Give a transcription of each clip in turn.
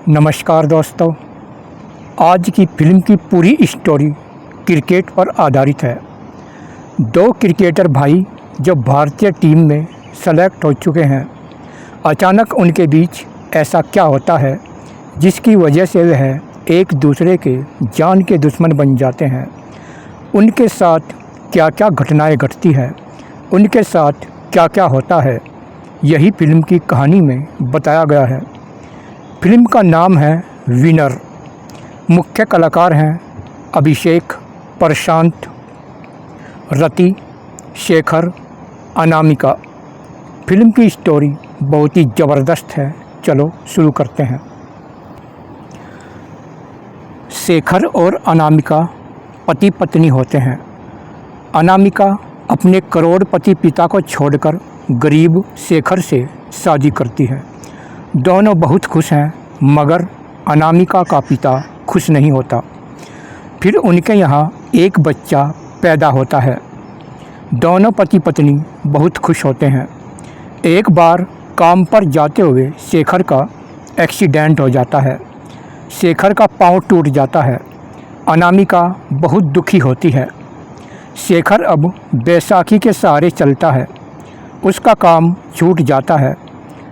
नमस्कार दोस्तों। आज की फिल्म की पूरी स्टोरी क्रिकेट पर आधारित है। दो क्रिकेटर भाई जो भारतीय टीम में सेलेक्ट हो चुके हैं, अचानक उनके बीच ऐसा क्या होता है जिसकी वजह से वह एक दूसरे के जान के दुश्मन बन जाते हैं। उनके साथ क्या क्या घटनाएं घटती हैं, उनके साथ क्या क्या होता है, यही फिल्म की कहानी में बताया गया है। फिल्म का नाम है विनर। मुख्य कलाकार हैं अभिषेक, प्रशांत, रति, शेखर, अनामिका। फिल्म की स्टोरी बहुत ही ज़बरदस्त है। चलो शुरू करते हैं। शेखर और अनामिका पति पत्नी होते हैं। अनामिका अपने करोड़पति पिता को छोड़कर गरीब शेखर से शादी करती है। दोनों बहुत खुश हैं, मगर अनामिका का पिता खुश नहीं होता। फिर उनके यहाँ एक बच्चा पैदा होता है। दोनों पति पत्नी बहुत खुश होते हैं। एक बार काम पर जाते हुए शेखर का एक्सीडेंट हो जाता है। शेखर का पाँव टूट जाता है। अनामिका बहुत दुखी होती है। शेखर अब बैसाखी के सहारे चलता है। उसका काम छूट जाता है।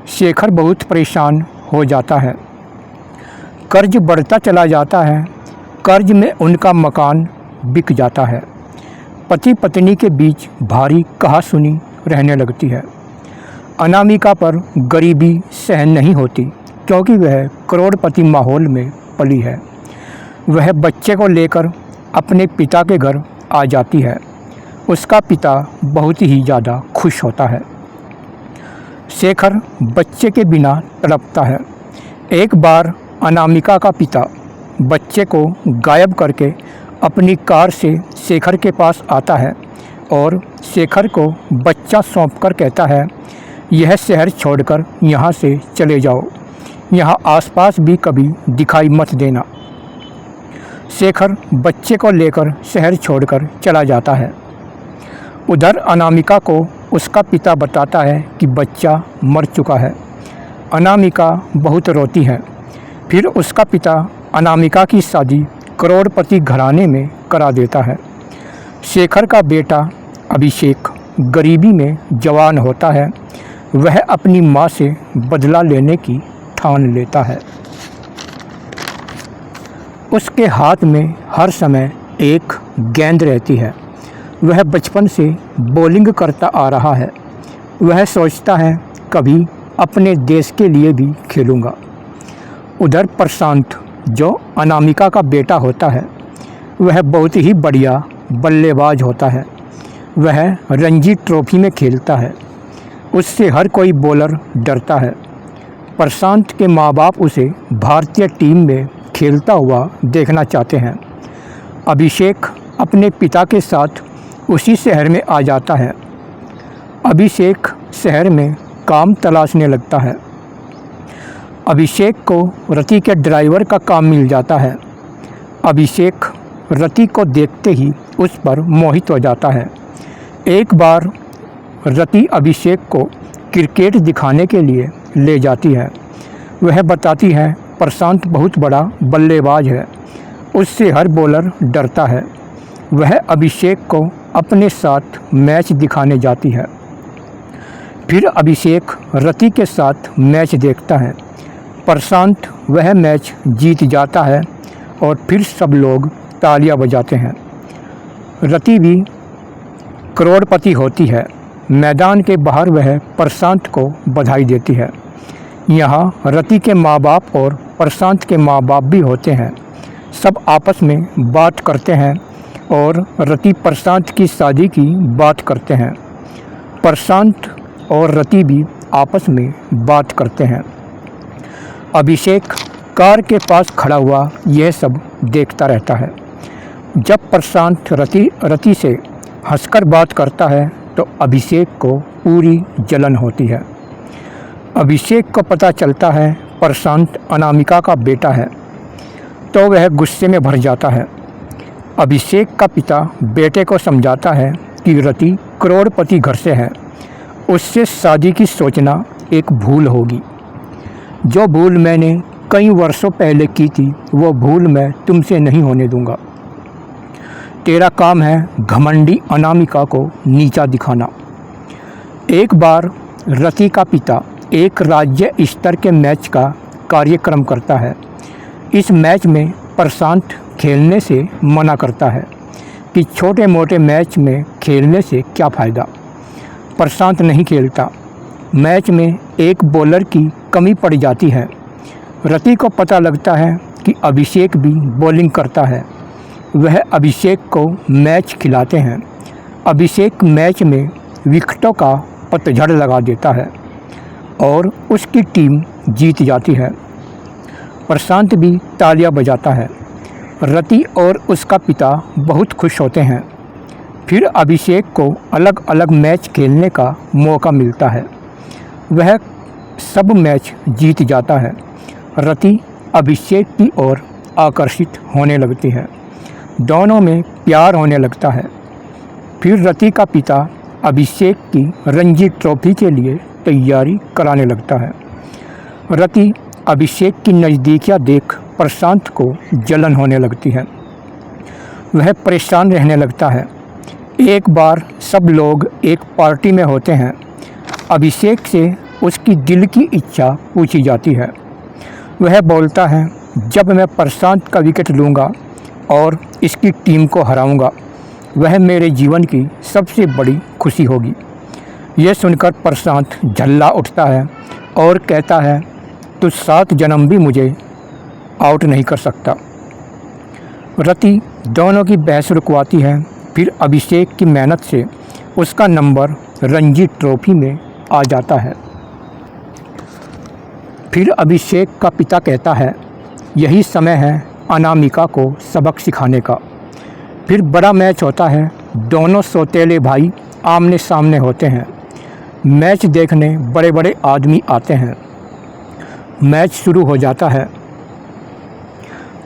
शेखर बहुत परेशान हो जाता है। कर्ज बढ़ता चला जाता है। कर्ज में उनका मकान बिक जाता है। पति पत्नी के बीच भारी कहासुनी रहने लगती है। अनामिका पर गरीबी सहन नहीं होती, क्योंकि वह करोड़पति माहौल में पली है। वह बच्चे को लेकर अपने पिता के घर आ जाती है। उसका पिता बहुत ही ज़्यादा खुश होता है। शेखर बच्चे के बिना तड़पता है। एक बार अनामिका का पिता बच्चे को गायब करके अपनी कार से शेखर के पास आता है और शेखर को बच्चा सौंपकर कहता है, यह शहर छोड़कर यहाँ से चले जाओ, यहाँ आसपास भी कभी दिखाई मत देना। शेखर बच्चे को लेकर शहर छोड़कर चला जाता है। उधर अनामिका को उसका पिता बताता है कि बच्चा मर चुका है। अनामिका बहुत रोती है। फिर उसका पिता अनामिका की शादी करोड़पति घराने में करा देता है। शेखर का बेटा अभिषेक गरीबी में जवान होता है। वह अपनी माँ से बदला लेने की ठान लेता है। उसके हाथ में हर समय एक गेंद रहती है। वह बचपन से बॉलिंग करता आ रहा है। वह सोचता है कभी अपने देश के लिए भी खेलूँगा। उधर प्रशांत, जो अनामिका का बेटा होता है, वह बहुत ही बढ़िया बल्लेबाज होता है। वह रणजी ट्रॉफी में खेलता है। उससे हर कोई बॉलर डरता है। प्रशांत के माँ बाप उसे भारतीय टीम में खेलता हुआ देखना चाहते हैं। अभिषेक अपने पिता के साथ उसी शहर में आ जाता है। अभिषेक शहर में काम तलाशने लगता है। अभिषेक को रति के ड्राइवर का काम मिल जाता है। अभिषेक रति को देखते ही उस पर मोहित हो जाता है। एक बार रति अभिषेक को क्रिकेट दिखाने के लिए ले जाती है। वह बताती है प्रशांत बहुत बड़ा बल्लेबाज है, उससे हर बॉलर डरता है। वह अभिषेक को अपने साथ मैच दिखाने जाती है। फिर अभिषेक रति के साथ मैच देखता है। प्रशांत वह मैच जीत जाता है और फिर सब लोग तालियां बजाते हैं। रति भी करोड़पति होती है। मैदान के बाहर वह प्रशांत को बधाई देती है। यहाँ रति के माँ बाप और प्रशांत के माँ बाप भी होते हैं। सब आपस में बात करते हैं और रति प्रशांत की शादी की बात करते हैं। प्रशांत और रति भी आपस में बात करते हैं। अभिषेक कार के पास खड़ा हुआ यह सब देखता रहता है। जब प्रशांत रति से हंसकर बात करता है तो अभिषेक को पूरी जलन होती है। अभिषेक को पता चलता है प्रशांत अनामिका का बेटा है, तो वह गुस्से में भर जाता है। अभिषेक का पिता बेटे को समझाता है कि रति करोड़पति घर से है, उससे शादी की सोचना एक भूल होगी। जो भूल मैंने कई वर्षों पहले की थी वो भूल मैं तुमसे नहीं होने दूंगा। तेरा काम है घमंडी अनामिका को नीचा दिखाना। एक बार रति का पिता एक राज्य स्तर के मैच का कार्यक्रम करता है। इस मैच में प्रशांत खेलने से मना करता है कि छोटे मोटे मैच में खेलने से क्या फ़ायदा। प्रशांत नहीं खेलता। मैच में एक बॉलर की कमी पड़ जाती है। रति को पता लगता है कि अभिषेक भी बॉलिंग करता है। वह अभिषेक को मैच खिलाते हैं। अभिषेक मैच में विकेटों का पतझड़ लगा देता है और उसकी टीम जीत जाती है। प्रशांत भी तालियां बजाता है। रति और उसका पिता बहुत खुश होते हैं। फिर अभिषेक को अलग अलग मैच खेलने का मौका मिलता है। वह सब मैच जीत जाता है। रति अभिषेक की ओर आकर्षित होने लगती है। दोनों में प्यार होने लगता है। फिर रति का पिता अभिषेक की रणजी ट्रॉफी के लिए तैयारी कराने लगता है। रति अभिषेक की नज़दीकियाँ देख प्रशांत को जलन होने लगती है। वह परेशान रहने लगता है। एक बार सब लोग एक पार्टी में होते हैं। अभिषेक से उसकी दिल की इच्छा पूछी जाती है। वह बोलता है, जब मैं प्रशांत का विकेट लूँगा और इसकी टीम को हराऊँगा, वह मेरे जीवन की सबसे बड़ी खुशी होगी। यह सुनकर प्रशांत झल्ला उठता है और कहता है, तू 7 जन्म भी मुझे आउट नहीं कर सकता। रति दोनों की बहस रुकवाती है। फिर अभिषेक की मेहनत से उसका नंबर रणजी ट्रॉफी में आ जाता है। फिर अभिषेक का पिता कहता है, यही समय है अनामिका को सबक सिखाने का। फिर बड़ा मैच होता है। दोनों सौतेले भाई आमने सामने होते हैं। मैच देखने बड़े बड़े आदमी आते हैं। मैच शुरू हो जाता है।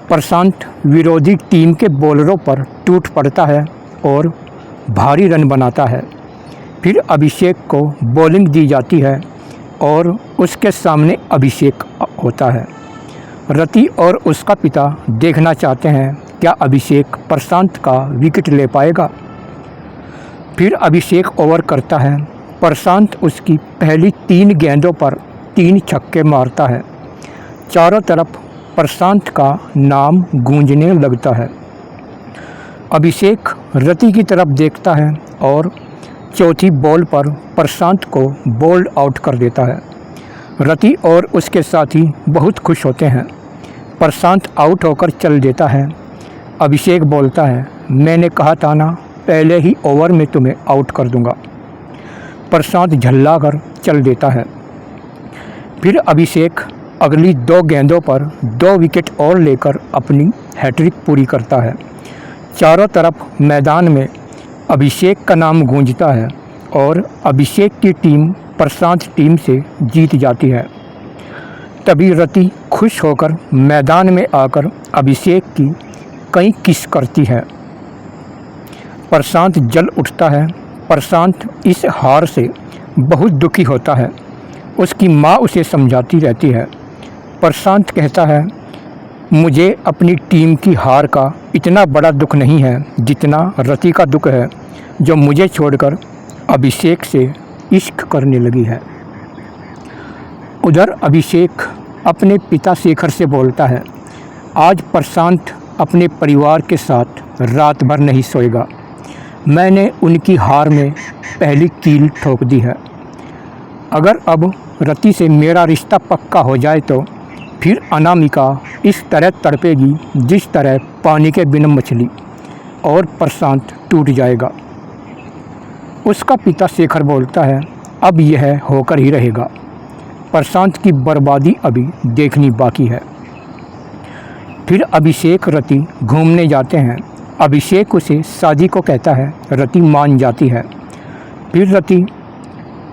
प्रशांत विरोधी टीम के बॉलरों पर टूट पड़ता है और भारी रन बनाता है। फिर अभिषेक को बॉलिंग दी जाती है और उसके सामने अभिषेक होता है। रति और उसका पिता देखना चाहते हैं क्या अभिषेक प्रशांत का विकेट ले पाएगा। फिर अभिषेक ओवर करता है। प्रशांत उसकी पहली 3 गेंदों पर 3 छक्के मारता है। चारों तरफ प्रशांत का नाम गूंजने लगता है। अभिषेक रति की तरफ देखता है और चौथी बॉल पर प्रशांत को बोल्ड आउट कर देता है। रति और उसके साथी बहुत खुश होते हैं। प्रशांत आउट होकर चल देता है। अभिषेक बोलता है, मैंने कहा था ना, पहले ही ओवर में तुम्हें आउट कर दूंगा। प्रशांत झल्ला कर चल देता है। फिर अभिषेक अगली 2 गेंदों पर 2 विकेट और लेकर अपनी हैट्रिक पूरी करता है। चारों तरफ मैदान में अभिषेक का नाम गूंजता है और अभिषेक की टीम प्रशांत टीम से जीत जाती है। तभी रति खुश होकर मैदान में आकर अभिषेक की कई किस करती है। प्रशांत जल उठता है। प्रशांत इस हार से बहुत दुखी होता है। उसकी माँ उसे समझाती रहती है। प्रशांत कहता है, मुझे अपनी टीम की हार का इतना बड़ा दुख नहीं है जितना रति का दुख है, जो मुझे छोड़कर अभिषेक से इश्क करने लगी है। उधर अभिषेक अपने पिता शेखर से बोलता है, आज प्रशांत अपने परिवार के साथ रात भर नहीं सोएगा। मैंने उनकी हार में पहली कील ठोक दी है। अगर अब रति से मेरा रिश्ता पक्का हो जाए तो फिर अनामिका इस तरह तड़पेगी जिस तरह पानी के बिना मछली, और प्रशांत टूट जाएगा। उसका पिता शेखर बोलता है, अब यह होकर ही रहेगा। प्रशांत की बर्बादी अभी देखनी बाकी है। फिर अभिषेक रति घूमने जाते हैं। अभिषेक उसे शादी को कहता है। रति मान जाती है। फिर रति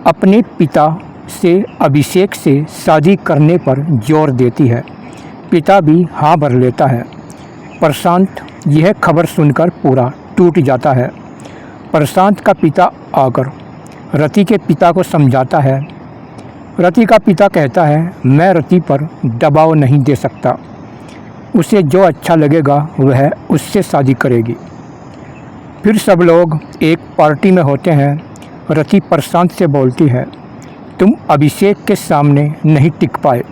अपने पिता से अभिषेक से शादी करने पर जोर देती है। पिता भी हाँ भर लेता है। प्रशांत यह खबर सुनकर पूरा टूट जाता है। प्रशांत का पिता आकर रति के पिता को समझाता है रति का पिता कहता है, मैं रति पर दबाव नहीं दे सकता, उसे जो अच्छा लगेगा वह उससे शादी करेगी। फिर सब लोग एक पार्टी में होते हैं। रति प्रशांत से बोलती है, तुम अभिषेक के सामने नहीं टिक पाए।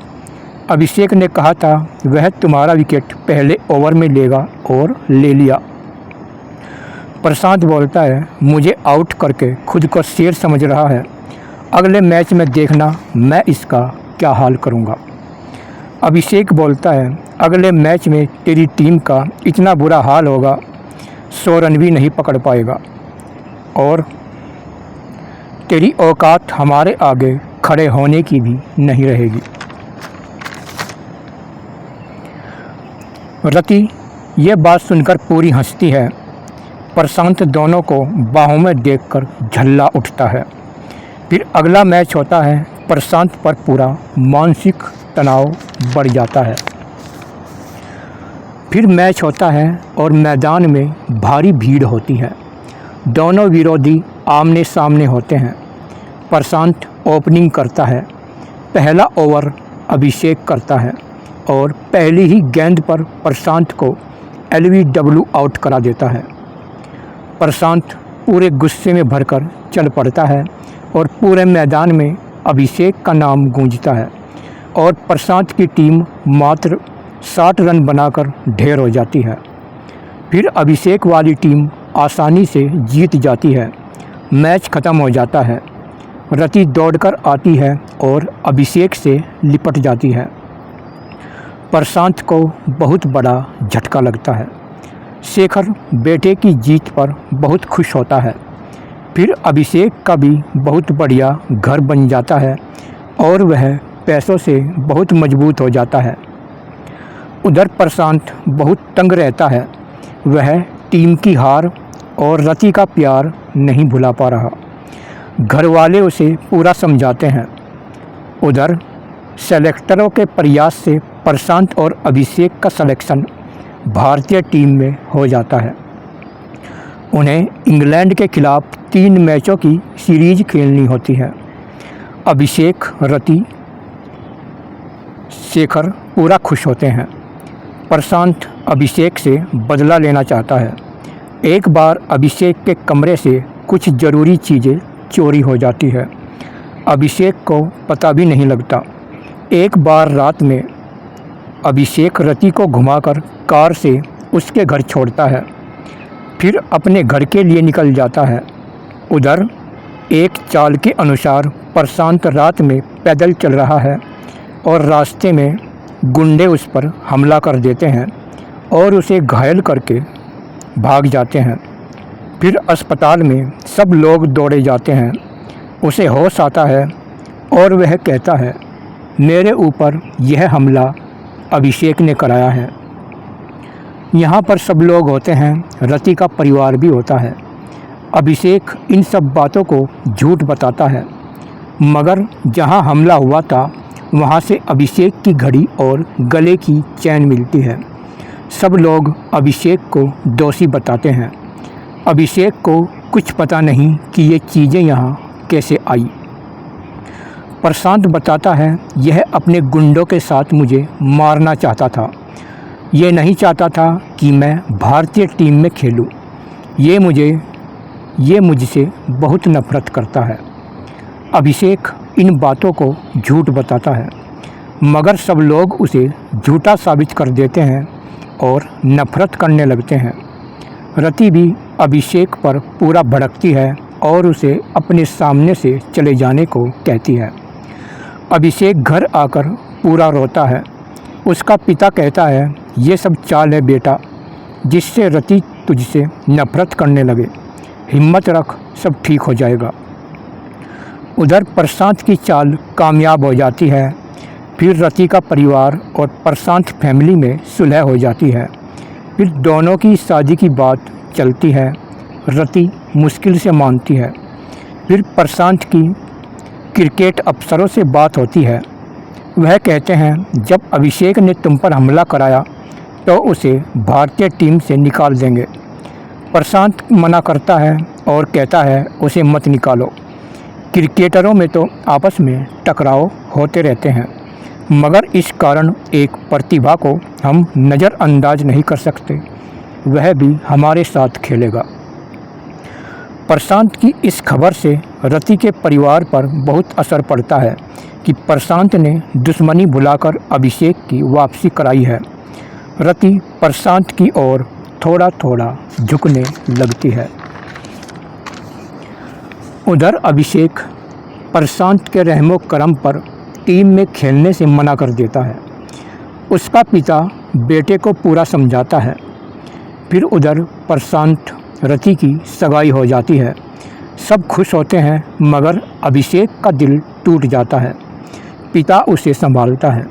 अभिषेक ने कहा था वह तुम्हारा विकेट पहले ओवर में लेगा और ले लिया। प्रशांत बोलता है, मुझे आउट करके खुद को शेर समझ रहा है, अगले मैच में देखना मैं इसका क्या हाल करूँगा। अभिषेक बोलता है, अगले मैच में तेरी टीम का इतना बुरा हाल होगा 100 रन भी नहीं पकड़ पाएगा और तेरी औकात हमारे आगे खड़े होने की भी नहीं रहेगी। रति ये बात सुनकर पूरी हंसती है। प्रशांत दोनों को बाहों में देखकर झल्ला उठता है। फिर अगला मैच होता है। प्रशांत पर पूरा मानसिक तनाव बढ़ जाता है। फिर मैच होता है और मैदान में भारी भीड़ होती है। दोनों विरोधी आमने सामने होते हैं। प्रशांत ओपनिंग करता है। पहला ओवर अभिषेक करता है और पहली ही गेंद पर प्रशांत को LBW आउट करा देता है। प्रशांत पूरे गुस्से में भरकर चल पड़ता है और पूरे मैदान में अभिषेक का नाम गूंजता है और प्रशांत की टीम मात्र 60 रन बनाकर ढेर हो जाती है। फिर अभिषेक वाली टीम आसानी से जीत जाती है। मैच ख़त्म हो जाता है। रति दौड़कर आती है और अभिषेक से लिपट जाती है। प्रशांत को बहुत बड़ा झटका लगता है। शेखर बेटे की जीत पर बहुत खुश होता है। फिर अभिषेक का भी बहुत बढ़िया घर बन जाता है और वह पैसों से बहुत मजबूत हो जाता है। उधर प्रशांत बहुत तंग रहता है। वह टीम की हार और रति का प्यार नहीं भुला पा रहा। घर वाले उसे पूरा समझाते हैं। उधर सेलेक्टरों के प्रयास से प्रशांत और अभिषेक का सिलेक्शन भारतीय टीम में हो जाता है। उन्हें इंग्लैंड के खिलाफ 3 मैचों की सीरीज खेलनी होती है। अभिषेक, रति, शेखर पूरा खुश होते हैं। प्रशांत अभिषेक से बदला लेना चाहता है। एक बार अभिषेक के कमरे से कुछ ज़रूरी चीज़ें चोरी हो जाती है। अभिषेक को पता भी नहीं लगता। एक बार रात में अभिषेक रति को घुमाकर कार से उसके घर छोड़ता है, फिर अपने घर के लिए निकल जाता है। उधर एक चाल के अनुसार प्रशांत रात में पैदल चल रहा है और रास्ते में गुंडे उस पर हमला कर देते हैं और उसे घायल करके भाग जाते हैं। फिर अस्पताल में सब लोग दौड़े जाते हैं। उसे होश आता है और वह कहता है, मेरे ऊपर यह हमला अभिषेक ने कराया है। यहाँ पर सब लोग होते हैं। रति का परिवार भी होता है। अभिषेक इन सब बातों को झूठ बताता है, मगर जहाँ हमला हुआ था वहाँ से अभिषेक की घड़ी और गले की चैन मिलती है। सब लोग अभिषेक को दोषी बताते हैं। अभिषेक को कुछ पता नहीं कि ये चीज़ें यहाँ कैसे आई। प्रशांत बताता है, यह अपने गुंडों के साथ मुझे मारना चाहता था। ये नहीं चाहता था कि मैं भारतीय टीम में खेलूं। ये मुझसे बहुत नफरत करता है। अभिषेक इन बातों को झूठ बताता है, मगर सब लोग उसे झूठा साबित कर देते हैं और नफरत करने लगते हैं। रति भी अभिषेक पर पूरा भड़कती है और उसे अपने सामने से चले जाने को कहती है। अभिषेक घर आकर पूरा रोता है। उसका पिता कहता है, ये सब चाल है बेटा, जिससे रति तुझसे नफरत करने लगे। हिम्मत रख, सब ठीक हो जाएगा। उधर प्रशांत की चाल कामयाब हो जाती है। फिर रति का परिवार और प्रशांत फैमिली में सुलह हो जाती है। फिर दोनों की शादी की बात चलती है। रति मुश्किल से मानती है। फिर प्रशांत की क्रिकेट अफसरों से बात होती है। वह कहते हैं, जब अभिषेक ने तुम पर हमला कराया तो उसे भारतीय टीम से निकाल देंगे। प्रशांत मना करता है और कहता है, उसे मत निकालो। क्रिकेटरों में तो आपस में टकराव होते रहते हैं, मगर इस कारण एक प्रतिभा को हम नज़रअंदाज नहीं कर सकते, वह भी हमारे साथ खेलेगा। प्रशांत की इस खबर से रति के परिवार पर बहुत असर पड़ता है कि प्रशांत ने दुश्मनी भुलाकर अभिषेक की वापसी कराई है। रति प्रशांत की ओर थोड़ा थोड़ा झुकने लगती है। उधर अभिषेक प्रशांत के रहमो करम पर टीम में खेलने से मना कर देता है। उसका पिता बेटे को पूरा समझाता है। फिर उधर प्रशांत रति की सगाई हो जाती है। सब खुश होते हैं, मगर अभिषेक का दिल टूट जाता है। पिता उसे संभालता है।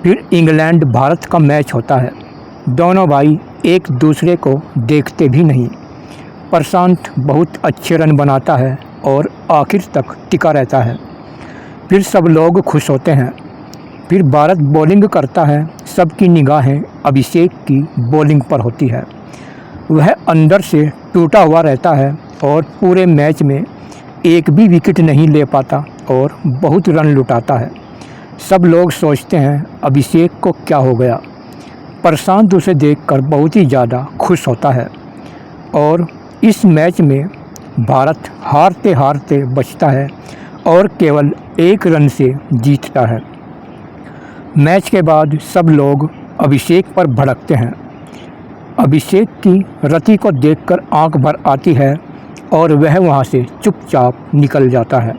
फिर इंग्लैंड भारत का मैच होता है। दोनों भाई एक दूसरे को देखते भी नहीं। प्रशांत बहुत अच्छे रन बनाता है और आखिर तक टिका रहता है। फिर सब लोग खुश होते हैं। फिर भारत बॉलिंग करता है। सबकी निगाहें अभिषेक की बॉलिंग पर होती है। वह अंदर से टूटा हुआ रहता है और पूरे मैच में एक भी विकेट नहीं ले पाता और बहुत रन लुटाता है। सब लोग सोचते हैं अभिषेक को क्या हो गया। प्रशांत उसे देखकर बहुत ही ज़्यादा खुश होता है और इस मैच में भारत हारते हारते बचता है और केवल 1 रन से जीतता है। मैच के बाद सब लोग अभिषेक पर भड़कते हैं। अभिषेक की रति को देखकर आंख भर आती है और वह वहां से चुपचाप निकल जाता है।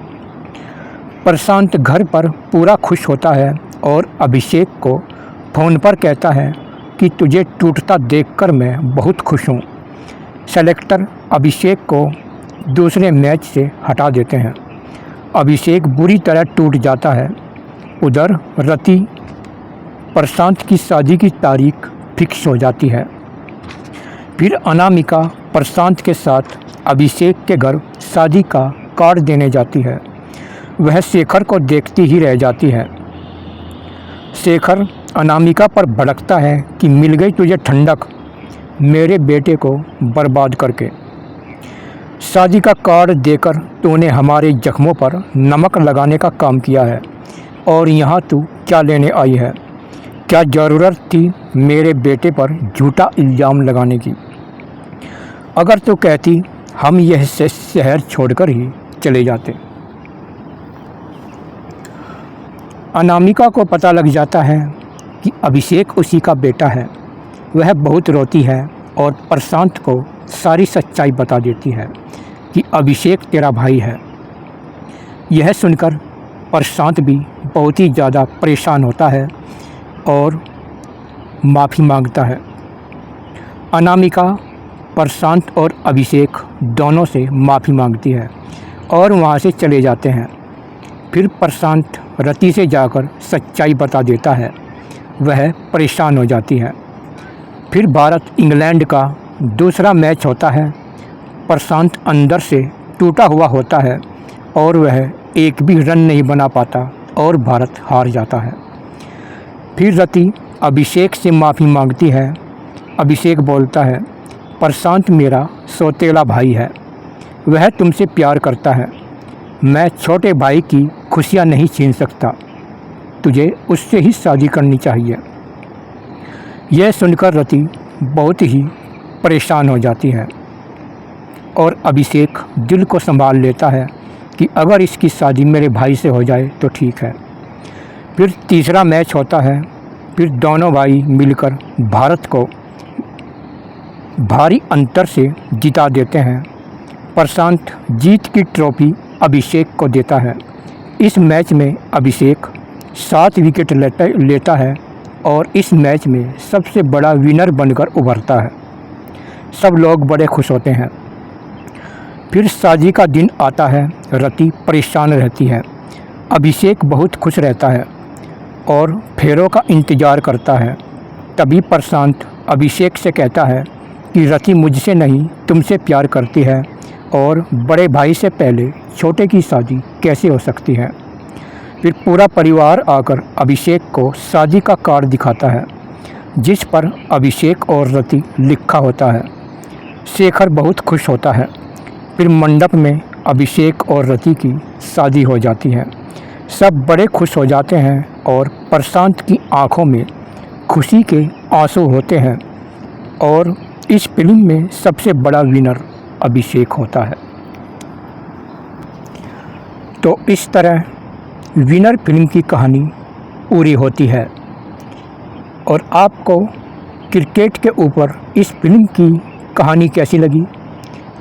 प्रशांत घर पर पूरा खुश होता है और अभिषेक को फ़ोन पर कहता है कि तुझे टूटता देखकर मैं बहुत खुश हूँ। सेलेक्टर अभिषेक को दूसरे मैच से हटा देते हैं। अभिषेक बुरी तरह टूट जाता है। उधर रति प्रशांत की शादी की तारीख फिक्स हो जाती है। फिर अनामिका प्रशांत के साथ अभिषेक के घर शादी का कार्ड देने जाती है। वह शेखर को देखती ही रह जाती है। शेखर अनामिका पर भड़कता है कि मिल गई तुझे ठंडक, मेरे बेटे को बर्बाद करके। शादी का कार्ड देकर तूने हमारे जख्मों पर नमक लगाने का काम किया है और यहाँ तू क्या लेने आई है? क्या ज़रूरत थी मेरे बेटे पर झूठा इल्ज़ाम लगाने की? अगर तू कहती हम यह शहर छोड़कर ही चले जाते। अनामिका को पता लग जाता है कि अभिषेक उसी का बेटा है। वह बहुत रोती है और प्रशांत को सारी सच्चाई बता देती है कि अभिषेक तेरा भाई है। यह सुनकर प्रशांत भी बहुत ही ज़्यादा परेशान होता है और माफ़ी मांगता है। अनामिका प्रशांत और अभिषेक दोनों से माफ़ी मांगती है और वहाँ से चले जाते हैं। फिर प्रशांत रति से जाकर सच्चाई बता देता है। वह परेशान हो जाती है। फिर भारत इंग्लैंड का दूसरा मैच होता है। प्रशांत अंदर से टूटा हुआ होता है और वह एक भी रन नहीं बना पाता और भारत हार जाता है। फिर रति अभिषेक से माफ़ी मांगती है। अभिषेक बोलता है, प्रशांत मेरा सौतेला भाई है, वह तुमसे प्यार करता है। मैं छोटे भाई की खुशियाँ नहीं छीन सकता, तुझे उससे ही शादी करनी चाहिए। यह सुनकर रति बहुत ही परेशान हो जाती है और अभिषेक दिल को संभाल लेता है कि अगर इसकी शादी मेरे भाई से हो जाए तो ठीक है। फिर तीसरा मैच होता है। फिर दोनों भाई मिलकर भारत को भारी अंतर से जिता देते हैं। प्रशांत जीत की ट्रॉफी अभिषेक को देता है। इस मैच में अभिषेक 7 विकेट लेता है और इस मैच में सबसे बड़ा विनर बनकर उभरता है। सब लोग बड़े खुश होते हैं। फिर शादी का दिन आता है। रति परेशान रहती है। अभिषेक बहुत खुश रहता है और फेरों का इंतज़ार करता है। तभी प्रशांत अभिषेक से कहता है कि रति मुझसे नहीं तुमसे प्यार करती है और बड़े भाई से पहले छोटे की शादी कैसे हो सकती है। फिर पूरा परिवार आकर अभिषेक को शादी का कार्ड दिखाता है जिस पर अभिषेक और रति लिखा होता है। शेखर बहुत खुश होता है। फिर मंडप में अभिषेक और रति की शादी हो जाती है। सब बड़े खुश हो जाते हैं और प्रशांत की आंखों में खुशी के आंसू होते हैं और इस फिल्म में सबसे बड़ा विनर अभिषेक होता है। तो इस तरह विनर फिल्म की कहानी पूरी होती है और आपको क्रिकेट के ऊपर इस फिल्म की कहानी कैसी लगी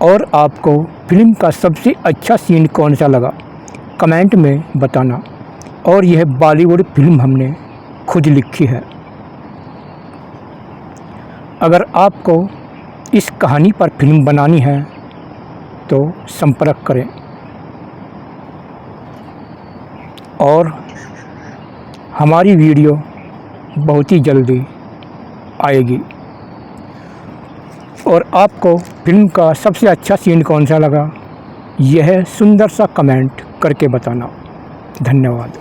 और आपको फिल्म का सबसे अच्छा सीन कौन सा लगा कमेंट में बताना। और यह बॉलीवुड फिल्म हमने खुद लिखी है। अगर आपको इस कहानी पर फिल्म बनानी है तो संपर्क करें और हमारी वीडियो बहुत ही जल्दी आएगी। और आपको फिल्म का सबसे अच्छा सीन कौन सा लगा यह सुंदर सा कमेंट करके बताना। धन्यवाद।